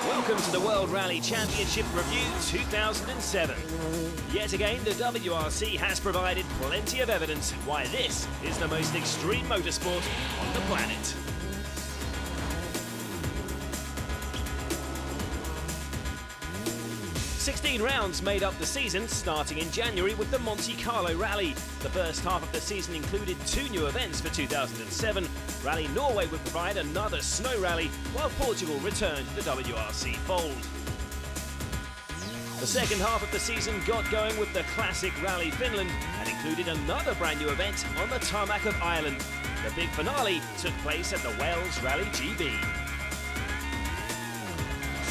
Welcome to the World Rally Championship Review 2007. Yet again, the WRC has provided plenty of evidence why this is the most extreme motorsport on the planet. "16 rounds made up the season, starting in January with the Monte Carlo Rally. The first half of the season included 2 new events for 2007. Rally Norway would provide another snow rally, while Portugal returned to the WRC fold. The second half of the season got going with the classic Rally Finland and included another brand new event on the tarmac of Ireland. The big finale took place at the Wales Rally GB.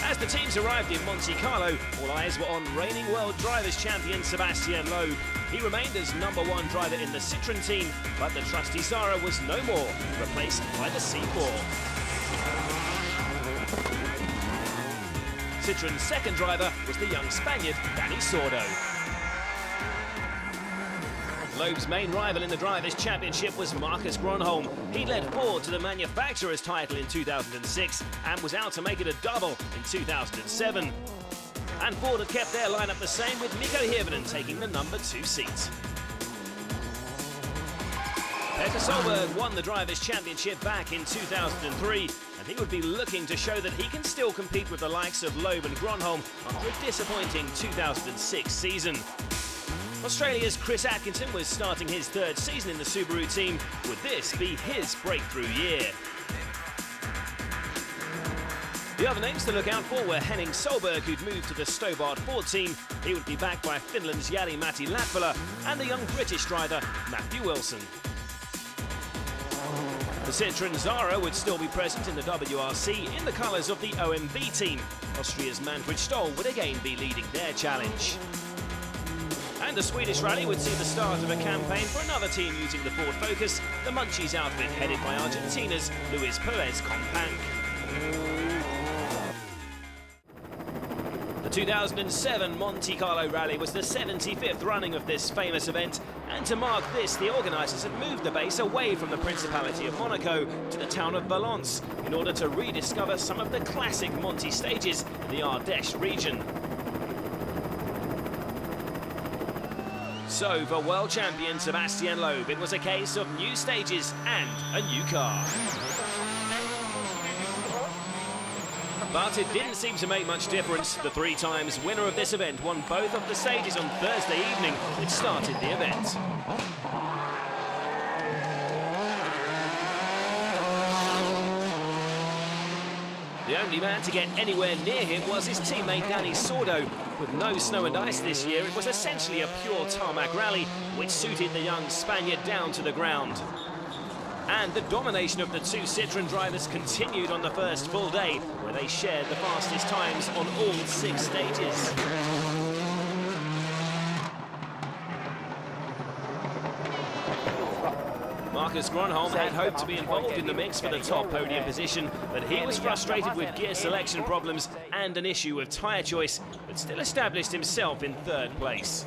As the teams arrived in Monte Carlo, all eyes were on reigning World Drivers' Champion Sébastien Loeb. He remained as #1 driver in the Citroën team, but the trusty Zara was no more, replaced by the C4. Citroën's second driver was the young Spaniard, Dani Sordo. Loeb's main rival in the Drivers' Championship was Grnholm. He led Ford to the manufacturer's title in 2006 and was out to make it a double in 2007. And Ford had kept their lineup the same, with Mikko Hirvonen taking the #2 seat. Petter Solberg won the Drivers' Championship back in 2003, and he would be looking to show that he can still compete with the likes of Loeb and Grnholm after a disappointing 2006 season. Australia's Chris Atkinson was starting his 3rd season in the Subaru team. Would this be his breakthrough year? The other names to look out for were Henning Solberg, who'd moved to the Stobart Ford team. He would be backed by Finland's Jari-Matti Latvala and the young British driver Matthew Wilson. The Citroën Zara would still be present in the WRC in the colours of the OMV team. Austria's Manfred Stoll would again be leading their challenge. And the Swedish Rally would see the start of a campaign for another team using the Ford Focus, the Munchies outfit headed by Argentina's Luis Perez Companc. The 2007 Monte Carlo Rally was the 75th running of this famous event, and to mark this, the organisers had moved the base away from the Principality of Monaco to the town of Valence in order to rediscover some of the classic Monte stages in the Ardèche region. So, for world champion Sébastien Loeb, it was a case of new stages and a new car. But it didn't seem to make much difference. The 3 times winner of this event won both of the stages on Thursday evening, which started the event. The only man to get anywhere near him was his teammate Dani Sordo. With no snow and ice this year, it was essentially a pure tarmac rally, which suited the young Spaniard down to the ground. And the domination of the 2 Citroën drivers continued on the first full day, where they shared the fastest times on all 6 stages. Grnholm had hoped to be involved in the mix for the top podium position, but he was frustrated with gear selection problems and an issue of tyre choice, but still established himself in 3rd place.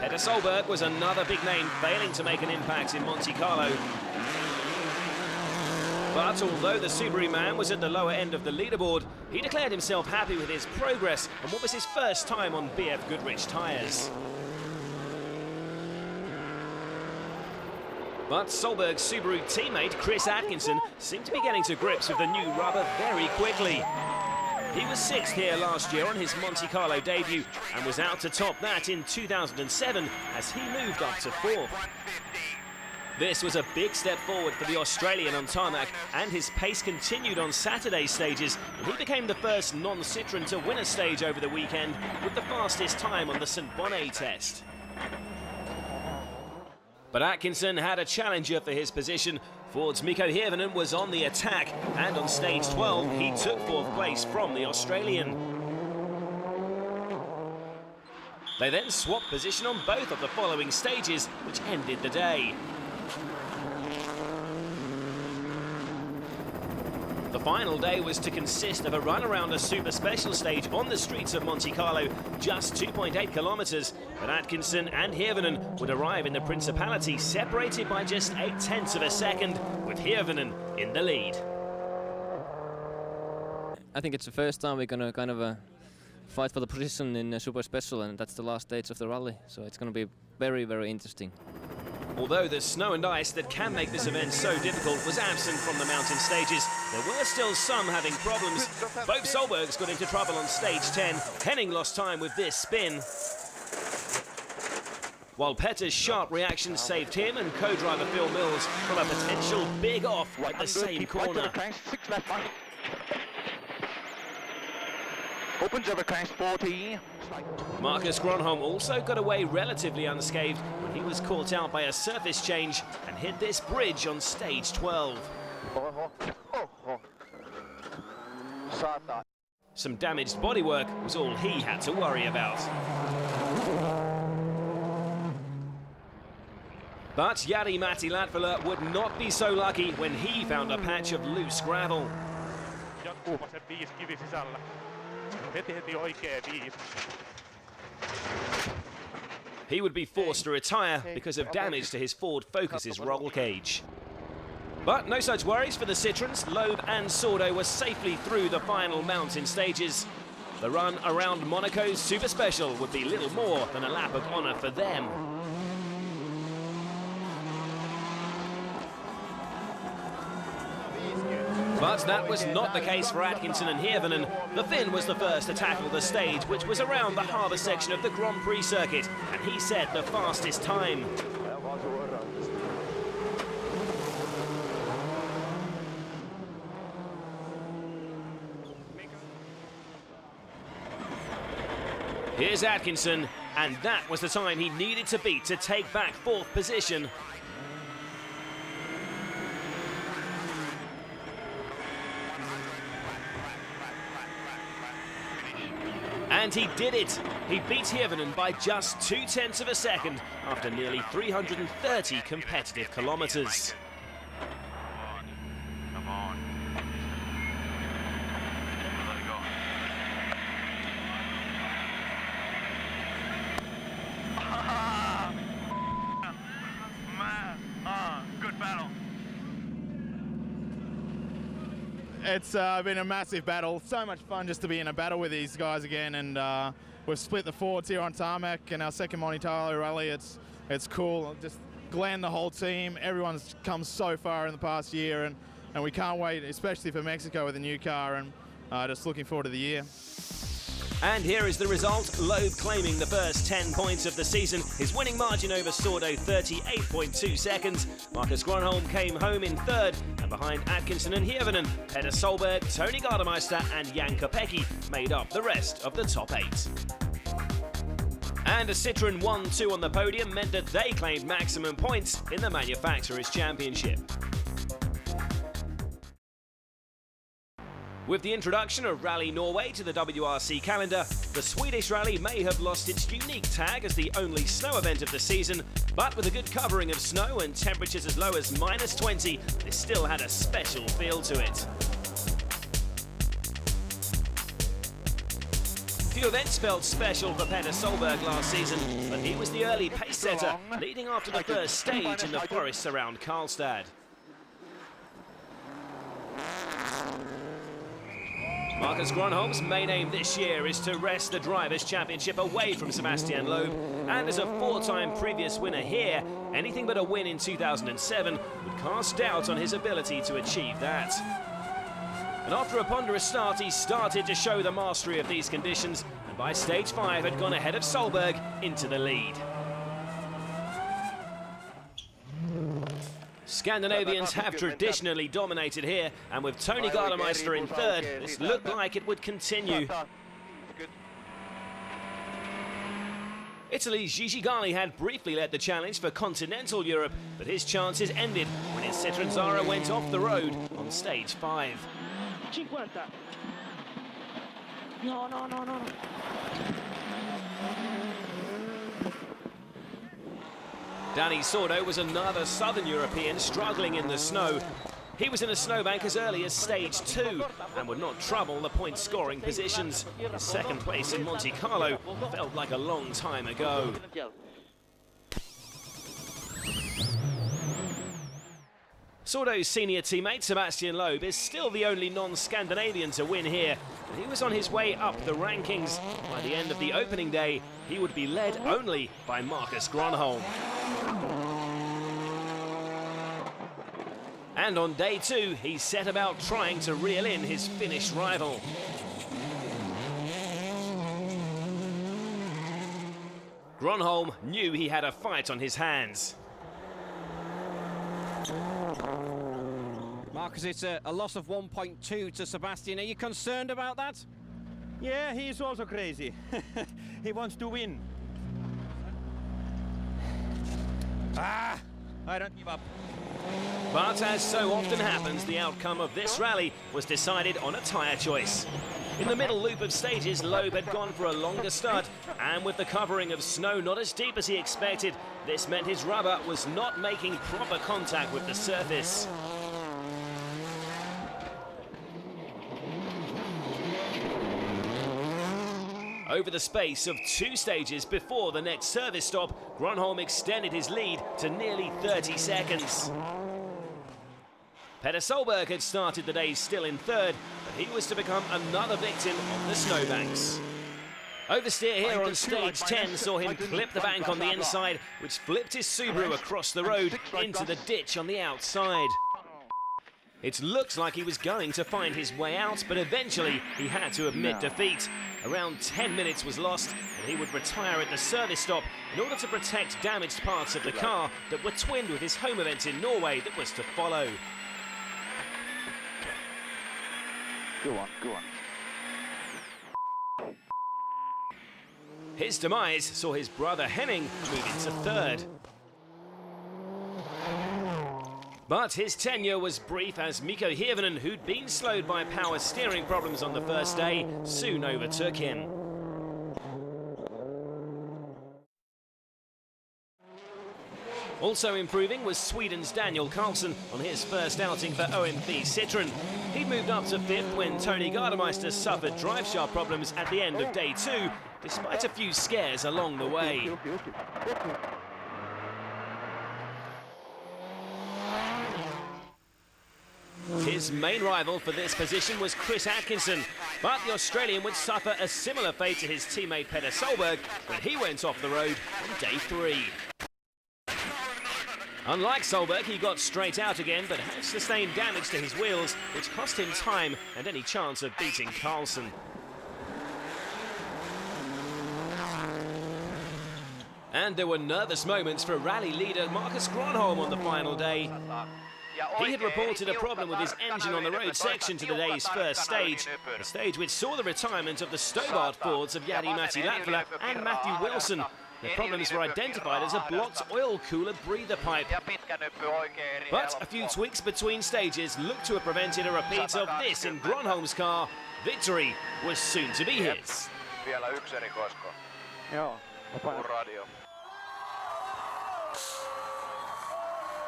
Petter Solberg was another big name, failing to make an impact in Monte Carlo. But although the Subaru man was at the lower end of the leaderboard, he declared himself happy with his progress and what was his first time on BF Goodrich tyres. But Solberg's Subaru teammate Chris Atkinson seemed to be getting to grips with the new rubber very quickly. He was 6th here last year on his Monte Carlo debut and was out to top that in 2007 as he moved up to 4th. This was a big step forward for the Australian on tarmac, and his pace continued on Saturday's stages, and he became the first non-Citroën to win a stage over the weekend with the fastest time on the St Bonnet test. But Atkinson had a challenger for his position. Ford's Mikko Hirvonen was on the attack, and on stage 12 he took 4th place from the Australian. They then swapped position on both of the following stages, which ended the day. The final day was to consist of a run around a super special stage on the streets of Monte Carlo, just 2.8 kilometres, but Atkinson and Hirvonen would arrive in the Principality separated by just 0.8 of a second, with Hirvonen in the lead. I think it's the first time we're going to kind of fight for the position in super special, and that's the last stage of the rally, so it's going to be very, very interesting. Although the snow and ice that can make this event so difficult was absent from the mountain stages, there were still some having problems. Both Solbergs got into trouble on stage 10. Henning lost time with this spin, while Petter's sharp reaction saved him and co-driver Phil Mills from a potential big off at the same corner. Opens over cranks 40. Marcus Grnholm also got away relatively unscathed when he was caught out by a surface change and hit this bridge on stage 12. Some damaged bodywork was all he had to worry about. But Jari-Matti Latvala would not be so lucky when he found a patch of loose gravel. He would be forced to retire because of damage to his Ford Focus's roll cage. But no such worries for the Citroens. Loeb and Sordo were safely through the final mountain stages. The run around Monaco's Super Special would be little more than a lap of honour for them. But that was not the case for Atkinson and Hirvonen. The Finn was the first to tackle the stage, which was around the harbour section of the Grand Prix circuit, and he set the fastest time. Here's Atkinson, and that was the time he needed to beat to take back fourth position. And he did it. He beat Hirvonen by just 0.2 of a second after nearly 330 competitive kilometres. Come on. Good battle. It's been a massive battle. So much fun just to be in a battle with these guys again, and we've split the Fords here on tarmac in our second Monte Carlo rally. It's cool. Just Glenn, the whole team, everyone's come so far in the past year, and we can't wait, especially for Mexico with a new car, and just looking forward to the year. And here is the result. Loeb claiming the first 10 points of the season. His winning margin over Sordo, 38.2 seconds. Marcus Grnholm came home in third, and behind Atkinson and Hirvonen, Petter Solberg, Tony Gardemeister and Jan Kopecky made up the rest of the top 8. And a Citroen 1-2 on the podium meant that they claimed maximum points in the Manufacturers' Championship. With the introduction of Rally Norway to the WRC calendar, the Swedish Rally may have lost its unique tag as the only snow event of the season, but with a good covering of snow and temperatures as low as -20, this still had a special feel to it. Few events felt special for Petter Solberg last season, but he was the early pace setter, leading after the first stage in the forests around Karlstad. Marcus Grnholm's main aim this year is to wrest the Drivers' Championship away from Sebastian Loeb, and as a 4-time previous winner here, anything but a win in 2007 would cast doubt on his ability to achieve that. And after a ponderous start, he started to show the mastery of these conditions, and by stage 5 had gone ahead of Solberg into the lead. Scandinavians have traditionally dominated here, and with Tony Gardemeister in third, this looked like it would continue. Italy's Gigi Gali had briefly led the challenge for continental Europe, but his chances ended when his Citroen Zara went off the road on stage 5. 50. No. Danny Sordo was another Southern European struggling in the snow. He was in a snowbank as early as stage 2 and would not trouble the point-scoring positions. His second place in Monte Carlo felt like a long time ago. Sordo's senior teammate Sebastian Loeb is still the only non-Scandinavian to win here, and he was on his way up the rankings. By the end of the opening day, he would be led only by Marcus Grnholm. And on day 2, he set about trying to reel in his Finnish rival. Grnholm knew he had a fight on his hands. Marcus, it's a loss of 1.2 to Sebastian. Are you concerned about that? Yeah, he's also crazy. He wants to win. I don't give up. But as so often happens, the outcome of this rally was decided on a tyre choice. In the middle loop of stages, Loeb had gone for a longer start, and with the covering of snow not as deep as he expected, this meant his rubber was not making proper contact with the surface. Over the space of 2 stages before the next service stop, Grnholm extended his lead to nearly 30 seconds. Petter Solberg had started the day still in 3rd, but he was to become another victim of the snowbanks. Oversteer here on stage 10 saw him clip the bank on the inside, which flipped his Subaru across the road into the ditch on the outside. It looks like he was going to find his way out, but eventually he had to admit defeat. Around 10 minutes was lost, and he would retire at the service stop in order to protect damaged parts of the car that were twinned with his home event in Norway that was to follow. Go on. His demise saw his brother Henning move into 3rd. But his tenure was brief as Mikko Hirvonen, who'd been slowed by power steering problems on the first day, soon overtook him. Also improving was Sweden's Daniel Carlson on his first outing for OMV Citroën. He moved up to 5th when Tony Gardemeister suffered driveshaft problems at the end of day 2, despite a few scares along the way. His main rival for this position was Chris Atkinson, but the Australian would suffer a similar fate to his teammate Petter Solberg when he went off the road on day 3. Unlike Solberg, he got straight out again, but had sustained damage to his wheels, which cost him time and any chance of beating Carlson. And there were nervous moments for rally leader Marcus Grnholm on the final day. He had reported a problem with his engine on the road section to the day's first stage, a stage which saw the retirement of the Stobart Fords of Jari-Matti Latvala and Matthew Wilson. The problems were identified as a blocked oil cooler breather pipe. But a few tweaks between stages looked to have prevented a repeat of this in Grnholm's car. Victory was soon to be his.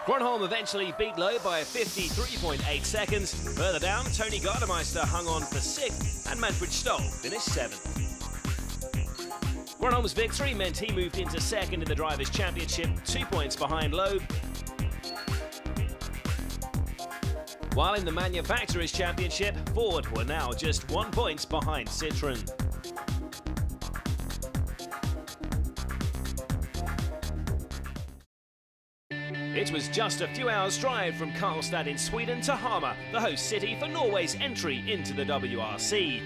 Grnholm eventually beat Loeb by 53.8 seconds. Further down, Tony Gardemeister hung on for 6th and Manfred Stoll finished 7th. Grnholm's victory meant he moved into 2nd in the Drivers' Championship, 2 points behind Loeb. While in the Manufacturers' Championship, Ford were now just 1 point behind Citroën. It was just a few hours' drive from Karlstad in Sweden to Hamar, the host city for Norway's entry into the WRC.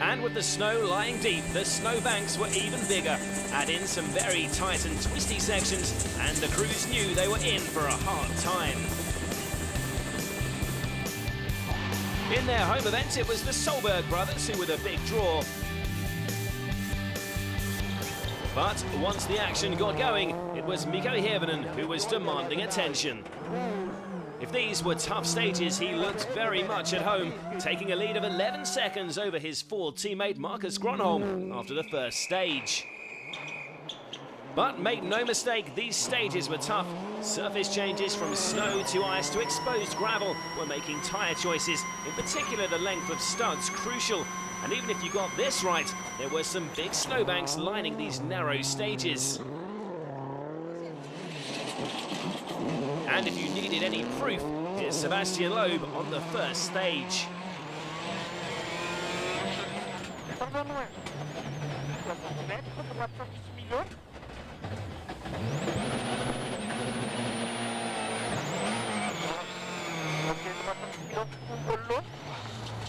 And with the snow lying deep, the snowbanks were even bigger. Add in some very tight and twisty sections, and the crews knew they were in for a hard time. In their home event, it was the Solberg brothers who were the big draw. But once the action got going, it was Mikko Hirvonen who was demanding attention. If these were tough stages, he looked very much at home, taking a lead of 11 seconds over his Ford teammate Marcus Grnholm after the first stage. But make no mistake, these stages were tough. Surface changes from snow to ice to exposed gravel were making tyre choices, in particular the length of studs crucial. And even if you got this right, there were some big snowbanks lining these narrow stages. And if you needed any proof, here's Sebastian Loeb on the first stage.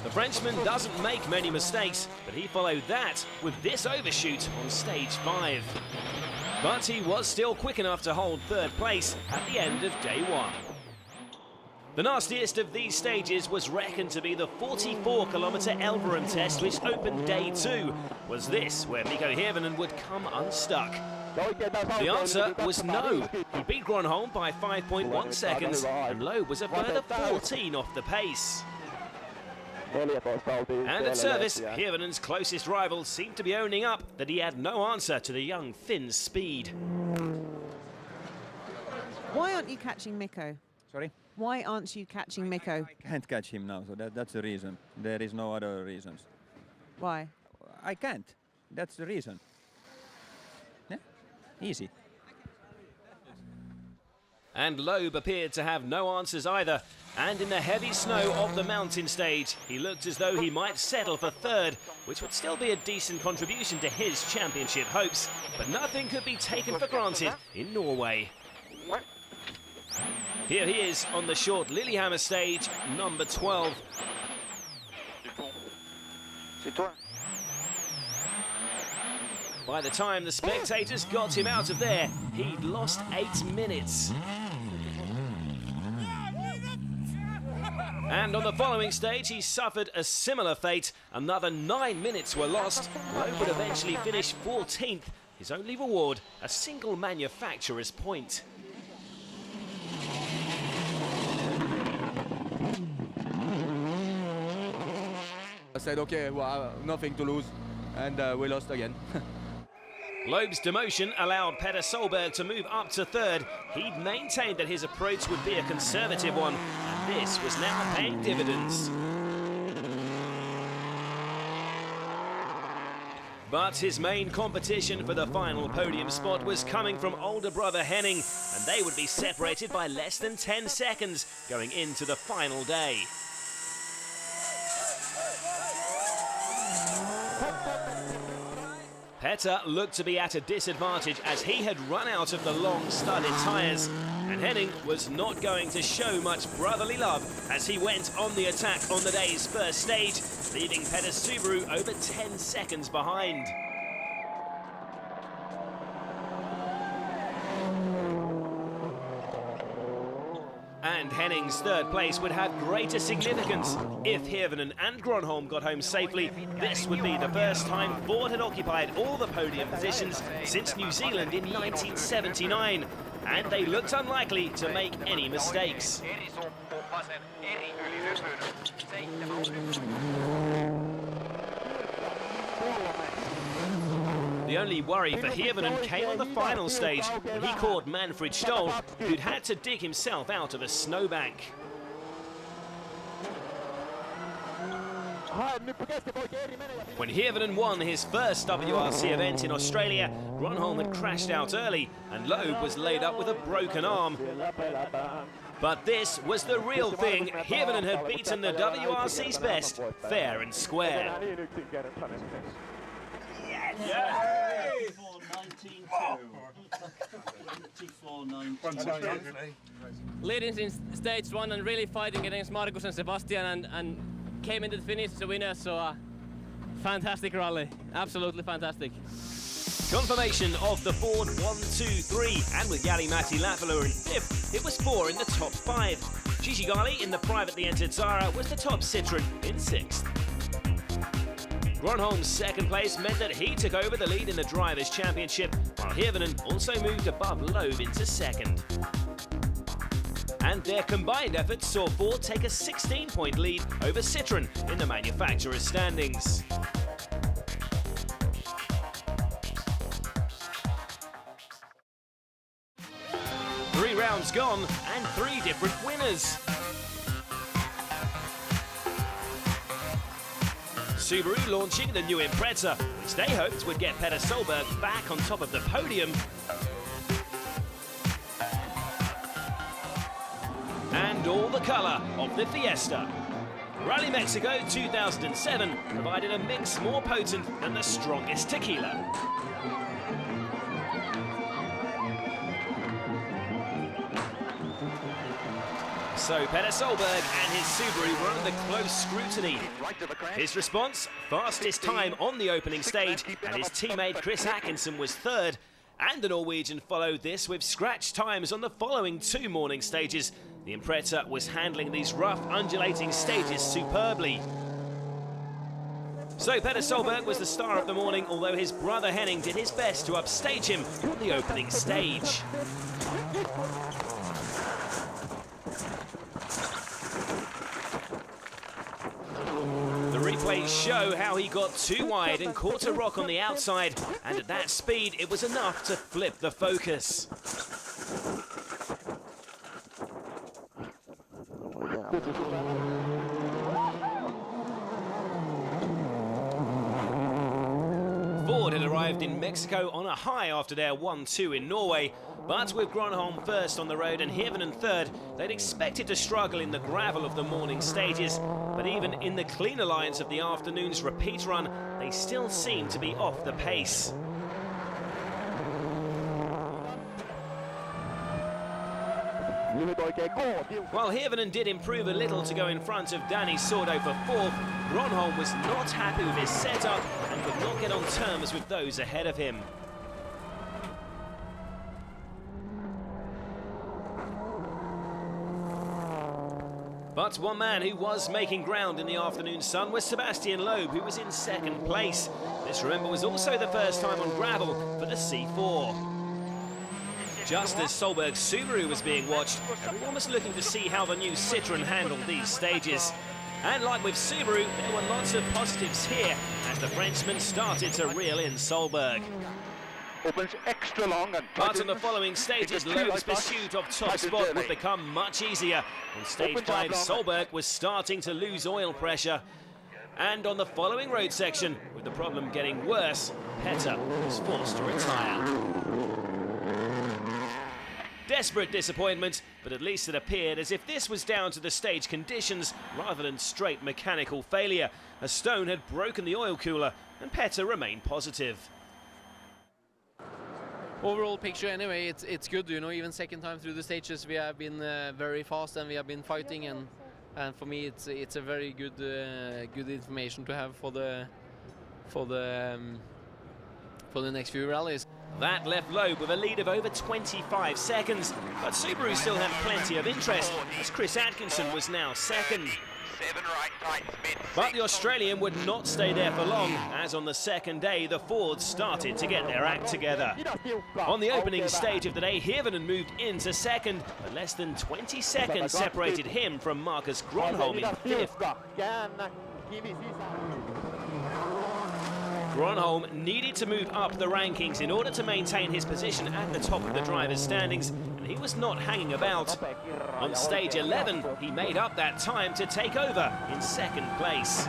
The Frenchman doesn't make many mistakes, but he followed that with this overshoot on stage 5. But he was still quick enough to hold third place at the end of day 1. The nastiest of these stages was reckoned to be the 44-kilometer Elberon test, which opened day 2. Was this where Mikko Hirvonen would come unstuck? The answer was no. He beat Grnholm by 5.1 seconds, and Loeb was a further 14 off the pace. And at service, Hirvonen's closest rival seemed to be owning up that he had no answer to the young Finn's speed. Why aren't you catching Mikko? Sorry? Why aren't you catching Mikko? I can't catch him now, so that's the reason. There is no other reasons. Why? I can't. That's the reason. Yeah? Easy. And Loeb appeared to have no answers either. And in the heavy snow of the mountain stage, he looked as though he might settle for third, which would still be a decent contribution to his championship hopes. But nothing could be taken for granted in Norway. Here he is on the short Lillehammer stage, number 12. By the time the spectators got him out of there, he'd lost 8 minutes. And on the following stage, he suffered a similar fate. Another 9 minutes were lost. Loeb would eventually finish 14th. His only reward, a single manufacturer's point. I said, okay, well, nothing to lose, and we lost again. Loeb's demotion allowed Petter Solberg to move up to third. He'd maintained that his approach would be a conservative one, and this was now paying dividends. But his main competition for the final podium spot was coming from older brother Henning, and they would be separated by less than 10 seconds going into the final day. Petter looked to be at a disadvantage as he had run out of the long studded tyres, and Henning was not going to show much brotherly love as he went on the attack on the day's first stage, leaving Petter's Subaru over 10 seconds behind. And Henning's third place would have greater significance. If Hirvonen and Grnholm got home safely, this would be the first time Ford had occupied all the podium positions since New Zealand in 1979. And they looked unlikely to make any mistakes. The only worry for Hirvonen came on the final stage when he caught Manfred Stoll, who'd had to dig himself out of a snowbank. When Hirvonen won his first WRC event in Australia, Grnholm had crashed out early and Loeb was laid up with a broken arm. But this was the real thing. Hirvonen had beaten the WRC's best, fair and square. Leading since stage 1 and really fighting against Markus and Sebastian and came into the finish as a winner, so fantastic rally, absolutely fantastic. Confirmation of the Ford 1-2-3, and with Jari-Matti Latvala in 5th, it was 4 in the top 5. Gigi Gali in the privately entered Zara was the top Citroen in 6th. Grnholm's second place meant that he took over the lead in the Drivers' Championship, while Hirvonen also moved above Loeb into 2nd. And their combined efforts saw Ford take a 16-point lead over Citroen in the manufacturer's standings. seconds gone and 3 different winners. Subaru launching the new Impreza, which they hoped would get Petter Solberg back on top of the podium. And all the colour of the Fiesta. Rally Mexico 2007 provided a mix more potent than the strongest tequila. So Petter Solberg and his Subaru were under close scrutiny. His response, fastest time on the opening stage, and his teammate Chris Atkinson was third. And the Norwegian followed this with scratch times on the following 2 morning stages. The Impreza was handling these rough, undulating stages superbly. So Petter Solberg was the star of the morning, although his brother Henning did his best to upstage him on the opening stage. The replays show how he got too wide and caught a rock on the outside, and at that speed it was enough to flip the focus. Ford had arrived in Mexico on a high after their 1-2 in Norway, but with Grnholm first on the road and Hirvonen third, they'd expected to struggle in the gravel of the morning stages. But even in the cleaner lines of the afternoon's repeat run, they still seemed to be off the pace. While Hirvonen did improve a little to go in front of Danny Sordo for 4th, Grnholm was not happy with his setup and could not get on terms with those ahead of him. But one man who was making ground in the afternoon sun was Sebastian Loeb, who was in 2nd place. This, remember, was also the first time on gravel for the C4. Just as Solberg's Subaru was being watched, everyone was looking to see how the new Citroën handled these stages. And like with Subaru, there were lots of positives here as the Frenchman started to reel in Solberg. But on the following stages, Loeb's pursuit of top spot would become much easier. On stage 5, Solberg was starting to lose oil pressure. And on the following road section, with the problem getting worse, Petter was forced to retire. Desperate disappointment, but at least it appeared as if this was down to the stage conditions rather than straight mechanical failure. A stone had broken the oil cooler and Petter remained positive. Overall picture anyway, it's good, you know, even second time through the stages we have been very fast and we have been fighting, and for me it's a very good good information to have for the next few rallies. That left Loeb with a lead of over 25 seconds, but Subaru still had plenty of interest as Chris Atkinson was now 2nd. But the Australian would not stay there for long, as on the 2nd day the Fords started to get their act together. On the opening stage of the day, Hirvonen moved into 2nd, but less than 20 seconds separated him from Marcus Grnholm in 5th. Grnholm needed to move up the rankings in order to maintain his position at the top of the drivers' standings, and he was not hanging about. On stage 11, he made up that time to take over in 2nd place.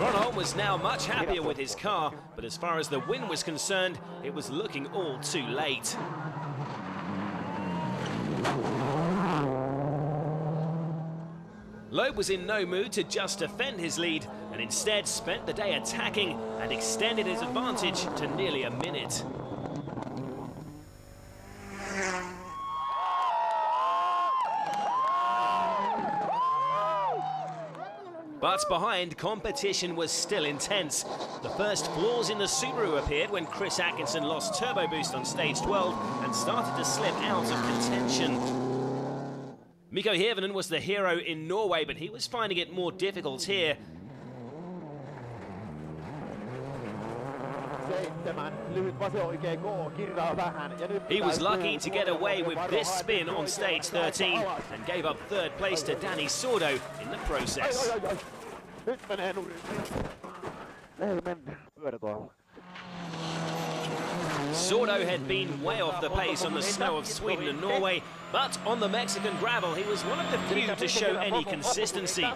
Grnholm was now much happier with his car, but as far as the win was concerned, it was looking all too late. Loeb was in no mood to just defend his lead and instead spent the day attacking and extended his advantage to nearly a minute. But behind, competition was still intense. The first flaws in the Subaru appeared when Chris Atkinson lost turbo boost on stage 12 and started to slip out of contention. Mikko Hirvonen was the hero in Norway, but he was finding it more difficult here. He was lucky to get away with this spin on stage 13 and gave up 3rd place to Danny Sordo in the process. Sordo had been way off the pace on the snow of Sweden and Norway, but on the Mexican gravel he was one of the few to show any consistency.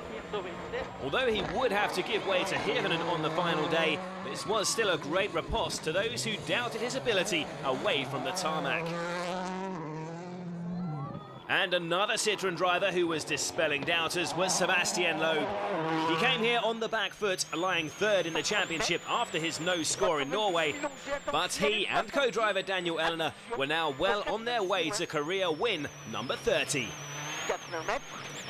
Although he would have to give way to Hirvonen on the final day, this was still a great riposte to those who doubted his ability away from the tarmac. And another Citroën driver who was dispelling doubters was Sebastian Loeb. He came here on the back foot, lying third in the championship after his no score in Norway. But he and co-driver Daniel Elena were now well on their way to career win number 30.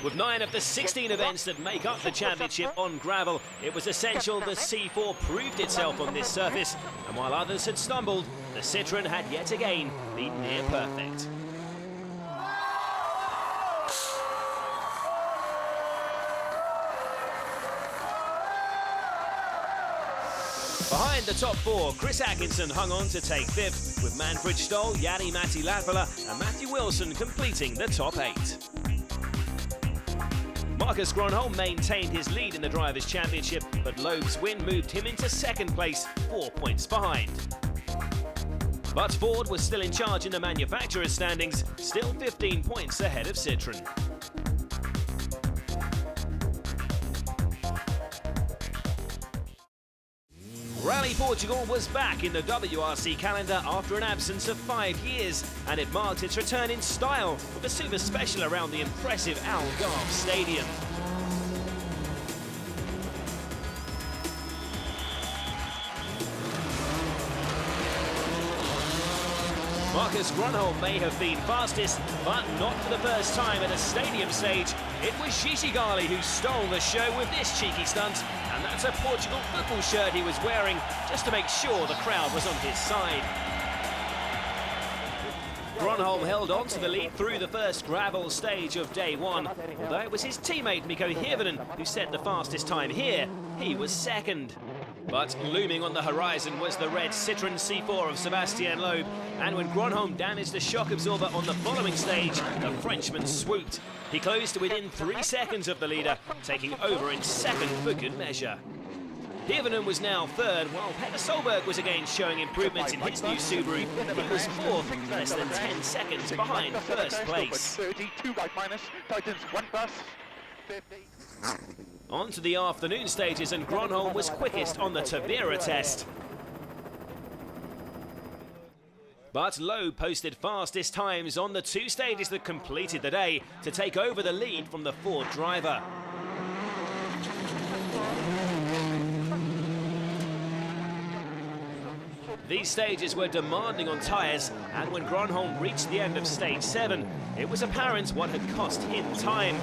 With 9 of the 16 events that make up the championship on gravel, it was essential the C4 proved itself on this surface. And while others had stumbled, the Citroën had yet again been near perfect. Behind the top 4, Chris Atkinson hung on to take 5th, with Manfred Stoll, Jari-Matti Latvala and Matthew Wilson completing the top 8. Marcus Grnholm maintained his lead in the Drivers' Championship, but Loeb's win moved him into 2nd place, 4 points behind. But Ford was still in charge in the manufacturers' standings, still 15 points ahead of Citroën. Rally Portugal was back in the WRC calendar after an absence of 5 years, and it marked its return in style with a super special around the impressive Algarve Stadium. Marcus Grnholm may have been fastest, but not for the first time at a stadium stage. It was Gigi Gali who stole the show with this cheeky stunt, and that's a Portugal football shirt he was wearing, just to make sure the crowd was on his side. Grnholm held on to the lead through the first gravel stage of day 1, although it was his teammate Mikko Hirvonen who set the fastest time here. He was 2nd. But looming on the horizon was the red Citroën C4 of Sebastian Loeb, and when Grnholm damaged the shock absorber on the following stage, the Frenchman swooped. He closed to within 3 seconds of the leader, taking over in 2nd for good measure. Hirvonen was now 3rd, while Peter Solberg was again showing improvements in his new Subaru. He was 4th, less than 10 seconds behind 1st place. 32 right minus, tightens 1 plus, 50. On to the afternoon stages, and Grnholm was quickest on the Tavira test. But Loeb posted fastest times on the 2 stages that completed the day to take over the lead from the Ford driver. These stages were demanding on tyres, and when Grnholm reached the end of stage 7, it was apparent what had cost him time.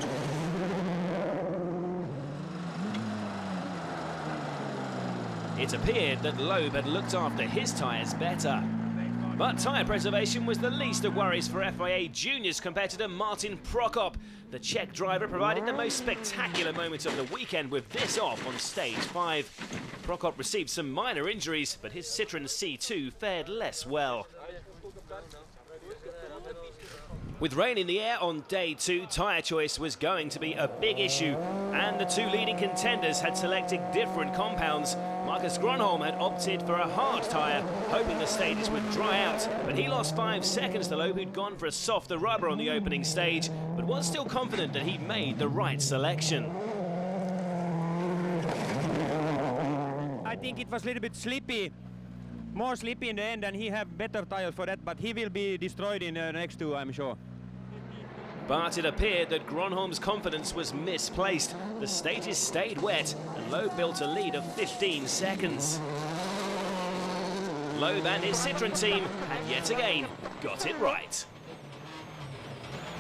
It appeared that Loeb had looked after his tyres better. But tyre preservation was the least of worries for FIA Juniors competitor Martin Prokop. The Czech driver provided the most spectacular moment of the weekend with this off on stage 5. Prokop received some minor injuries, but his Citroën C2 fared less well. With rain in the air on day 2, tyre choice was going to be a big issue, and the 2 leading contenders had selected different compounds. Marcus Grnholm had opted for a hard tyre, hoping the stages would dry out, but he lost 5 seconds to Loeb, who'd gone for a softer rubber on the opening stage, but was still confident that he'd made the right selection. I think it was a little bit slippy, more slippy in the end, and he have better tires for that, but he will be destroyed in the next 2, I'm sure. But it appeared that Grnholm's confidence was misplaced. The stages stayed wet, and Loeb built a lead of 15 seconds. Loeb and his Citroën team had yet again got it right.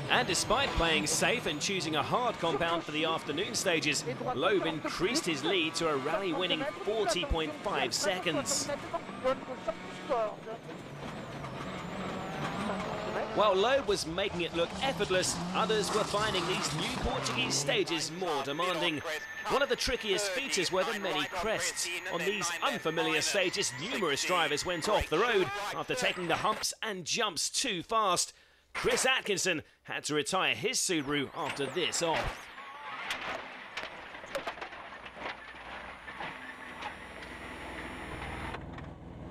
And despite playing safe and choosing a hard compound for the afternoon stages, Loeb increased his lead to a rally-winning 40.5 seconds. While Loeb was making it look effortless, others were finding these new Portuguese stages more demanding. One of the trickiest features were the many crests. On these unfamiliar stages, numerous drivers went off the road after taking the humps and jumps too fast. Chris Atkinson had to retire his Subaru after this off.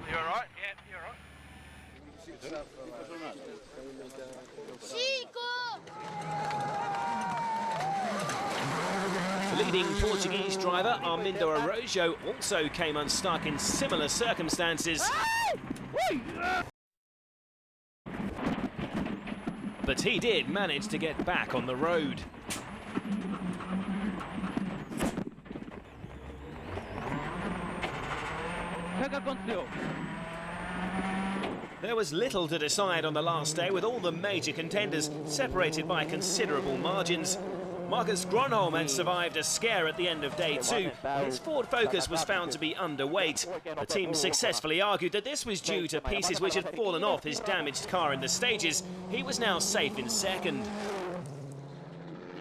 You alright? Yeah, you alright? Leading Portuguese driver Armindo Araújo also came unstuck in similar circumstances. But he did manage to get back on the road. There was little to decide on the last day, with all the major contenders separated by considerable margins. Marcus Grnholm had survived a scare at the end of day 2. His Ford Focus was found to be underweight. The team successfully argued that this was due to pieces which had fallen off his damaged car in the stages. He was now safe in second.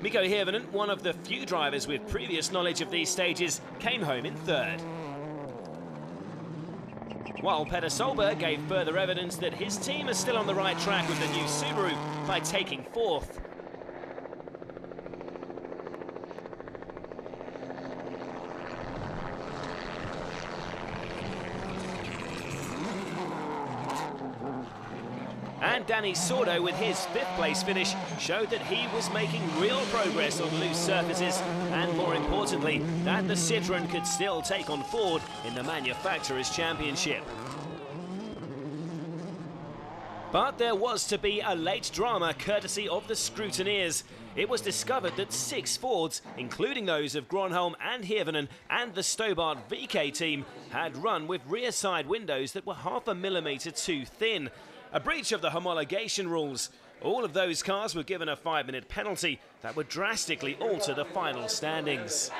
Mikko Hirvonen, one of the few drivers with previous knowledge of these stages, came home in third. While Petter Solberg gave further evidence that his team is still on the right track with the new Subaru by taking fourth. And Danny Sordo, with his fifth place finish, showed that he was making real progress on loose surfaces, and more importantly, that the Citroën could still take on Ford in the Manufacturers' Championship. But there was to be a late drama courtesy of the scrutineers. It was discovered that 6 Fords, including those of Grnholm and Hirvonen and the Stobart VK team, had run with rear side windows that were 0.5 millimetre too thin. A breach of the homologation rules. All of those cars were given a 5-minute penalty that would drastically alter the final standings.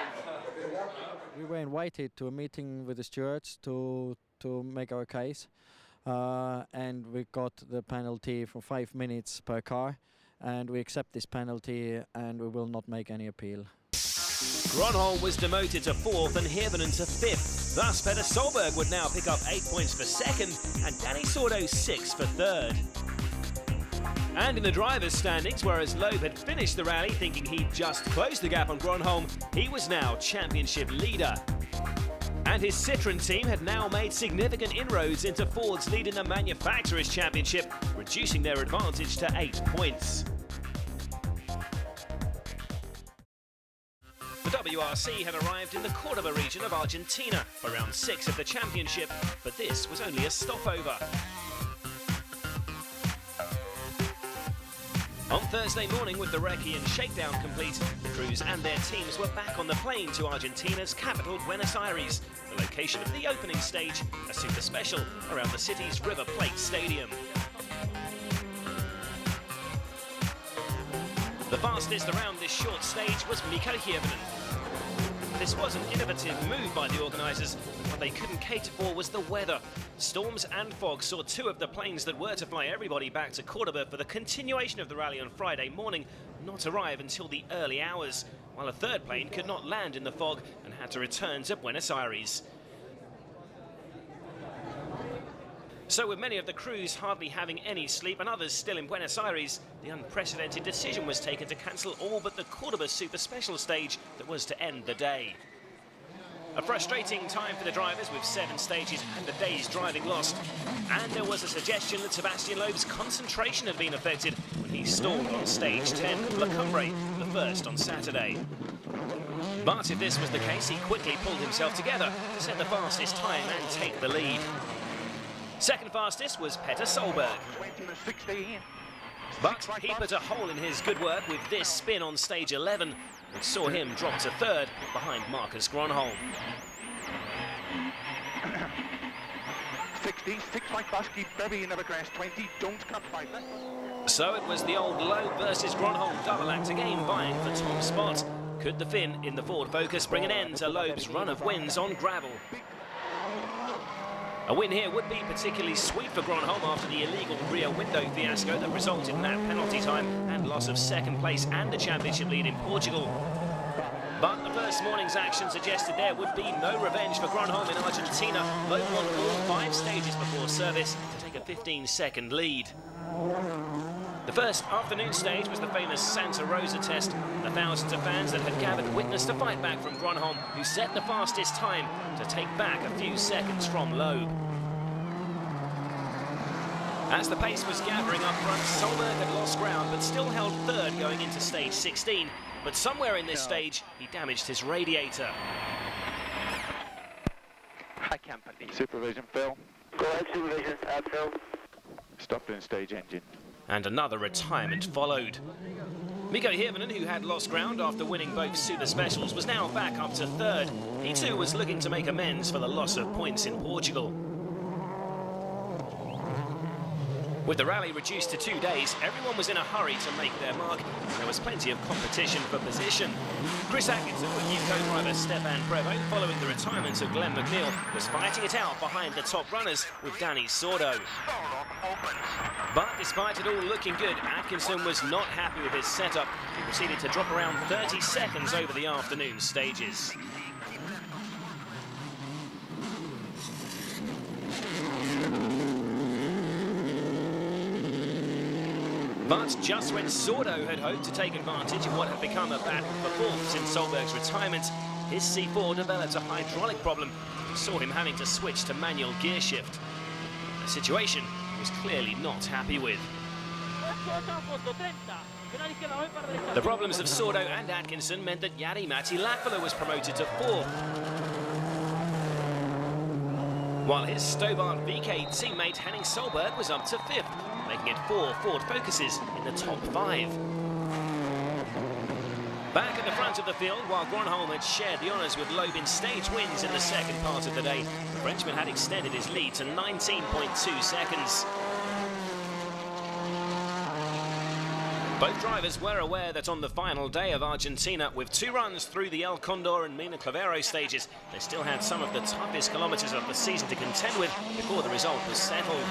We were invited to a meeting with the stewards to make our case, and we got the penalty for 5 minutes per car, and we accept this penalty and we will not make any appeal. Grnholm was demoted to 4th and Hirvonen to 5th. Thus, Petter Solberg would now pick up 8 points for 2nd and Danny Sordo 6 for 3rd. And in the drivers' standings, whereas Loeb had finished the rally thinking he'd just closed the gap on Grnholm, he was now championship leader. And his Citroën team had now made significant inroads into Ford's lead in the Manufacturers' Championship, reducing their advantage to 8 points. The WRC had arrived in the Cordoba region of Argentina for round 6 of the championship, but this was only a stopover. On Thursday morning, with the recce and shakedown complete, the crews and their teams were back on the plane to Argentina's capital, Buenos Aires, the location of the opening stage, a super special around the city's River Plate Stadium. The fastest around this short stage was Mikko Hirvonen. This was an innovative move by the organisers. What they couldn't cater for was the weather. Storms and fog saw 2 of the planes that were to fly everybody back to Cordoba for the continuation of the rally on Friday morning not arrive until the early hours, while a 3rd plane could not land in the fog and had to return to Buenos Aires. So with many of the crews hardly having any sleep and others still in Buenos Aires, the unprecedented decision was taken to cancel all but the Cordoba Super Special stage that was to end the day. A frustrating time for the drivers, with 7 stages and a day's driving lost. And there was a suggestion that Sebastian Loeb's concentration had been affected when he stalled on stage 10 of La Cumbre, the first on Saturday. But if this was the case, he quickly pulled himself together to set the fastest time and take the lead. Second fastest was Petter Solberg. But he put a hole in his good work with this spin on stage 11, which saw him drop to 3rd behind Marcus Grnholm. 60, 6 right fast, keep very in the crest, 20, don't cut 5. So it was the old Loeb versus Grnholm double act again, vying for top spot. Could the Finn in the Ford Focus bring an end to Loeb's run of wins on gravel? A win here would be particularly sweet for Grnholm after the illegal rear window fiasco that resulted in that penalty time and loss of 2nd place and the championship lead in Portugal. But the first morning's action suggested there would be no revenge for Grnholm in Argentina. Loeb won all 5 stages before service to take a 15-second lead. The first afternoon stage was the famous Santa Rosa test. The thousands of fans that had gathered witnessed a fight back from Grnholm, who set the fastest time to take back a few seconds from Loeb. As the pace was gathering up front, Solberg had lost ground but still held third going into stage 16. But somewhere in this stage, he damaged his radiator. I can't believe. Supervision, Phil. Go ahead, supervision, Phil. Stop doing stage engine. And another retirement followed. Mikko Hirvonen, who had lost ground after winning both Super Specials, was now back up to third. He too was looking to make amends for the loss of points in Portugal. With the rally reduced to 2 days, everyone was in a hurry to make their mark, and there was plenty of competition for position. Chris Atkinson, with new co-driver Stefan Prevost, following the retirement of Glenn McNeil, was fighting it out behind the top runners with Danny Sordo. But despite it all looking good, Atkinson was not happy with his setup. He proceeded to drop around 30 seconds over the afternoon stages. But just when Sordo had hoped to take advantage of what had become a battle for fourth since Solberg's retirement, his C4 developed a hydraulic problem and saw him having to switch to manual gear shift. A situation he was clearly not happy with. The problems of Sordo and Atkinson meant that Jari-Matti Latvala was promoted to fourth, while his Stobart VK teammate Henning Solberg was up to fifth, making it 4 Ford Focuses in the top 5. Back at the front of the field, while Grnholm had shared the honours with Loeb in stage wins in the second part of the day, the Frenchman had extended his lead to 19.2 seconds. Both drivers were aware that on the final day of Argentina, with 2 runs through the El Condor and Mina Clavero stages, they still had some of the toughest kilometres of the season to contend with before the result was settled.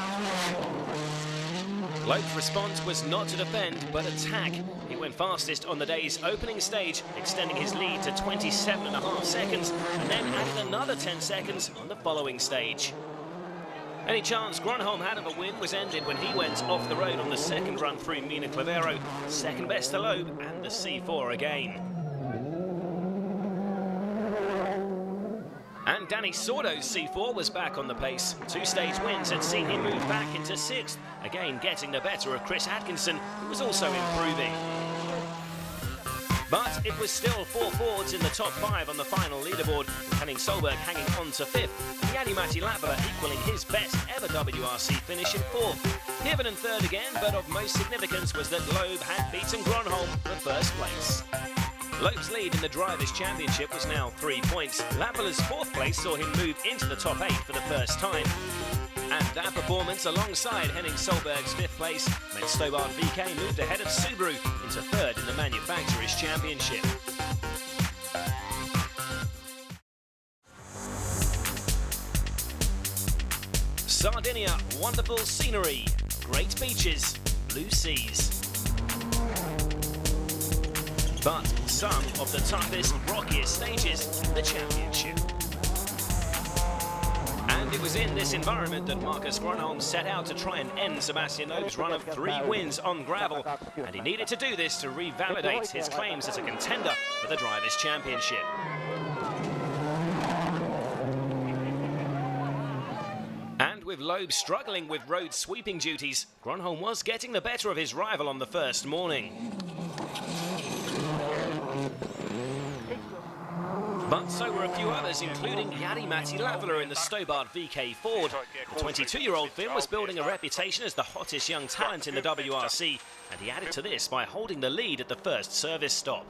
Loeb's response was not to defend, but attack. He went fastest on the day's opening stage, extending his lead to 27.5 seconds, and then added another 10 seconds on the following stage. Any chance Grnholm had of a win was ended when he went off the road on the second run through Mina Clavero, second best to Loeb and the C4 again. And Danny Sordo's C4 was back on the pace. 2 stage wins had seen him move back into 6th, again getting the better of Chris Atkinson, who was also improving. But it was still 4 Fords in the top 5 on the final leaderboard, with Henning Solberg hanging on to 5th, and Jari-Matti Latvala equaling his best ever WRC finish in 4th. Hirvonen 3rd again, but of most significance was that Loeb had beaten Grnholm for 1st place. Loeb's lead in the Drivers' Championship was now 3 points. Latvala's 4th place saw him move into the top 8 for the first time. And that performance alongside Henning Solberg's 5th place meant Stobart VK moved ahead of Subaru into 3rd in the Manufacturers' Championship. Sardinia, wonderful scenery, great beaches, blue seas. But some of the toughest, rockiest stages in the championship. And it was in this environment that Marcus Grnholm set out to try and end Sebastian Loeb's run of 3 wins on gravel, and he needed to do this to revalidate his claims as a contender for the Drivers' Championship. And with Loeb struggling with road sweeping duties, Grnholm was getting the better of his rival on the first morning. But so were a few others, including Jari-Matti Latvala in the Stobart VK Ford. The 22-year-old Finn was building a reputation as the hottest young talent in the WRC, and he added to this by holding the lead at the first service stop.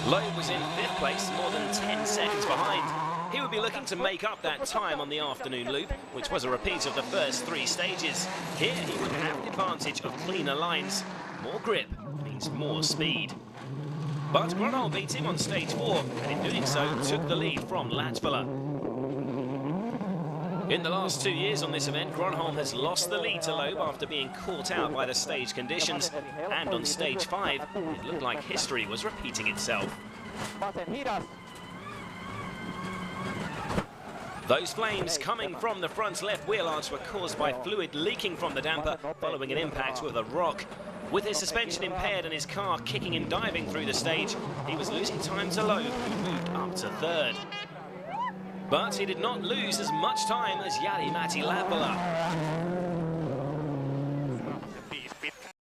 Loeb was in 5th place, more than 10 seconds behind. He would be looking to make up that time on the afternoon loop, which was a repeat of the first 3 stages. Here he would have the advantage of cleaner lines. More grip means more speed. But Grnholm beat him on stage 4, and in doing so took the lead from Latvala. In the last 2 years on this event, Grnholm has lost the lead to Loeb after being caught out by the stage conditions, and on stage 5, it looked like history was repeating itself. Those flames coming from the front left wheel arch were caused by fluid leaking from the damper following an impact with a rock. With his suspension impaired and his car kicking and diving through the stage, he was losing time to Loeb, who moved up to 3rd. But he did not lose as much time as Jari-Matti Latvala.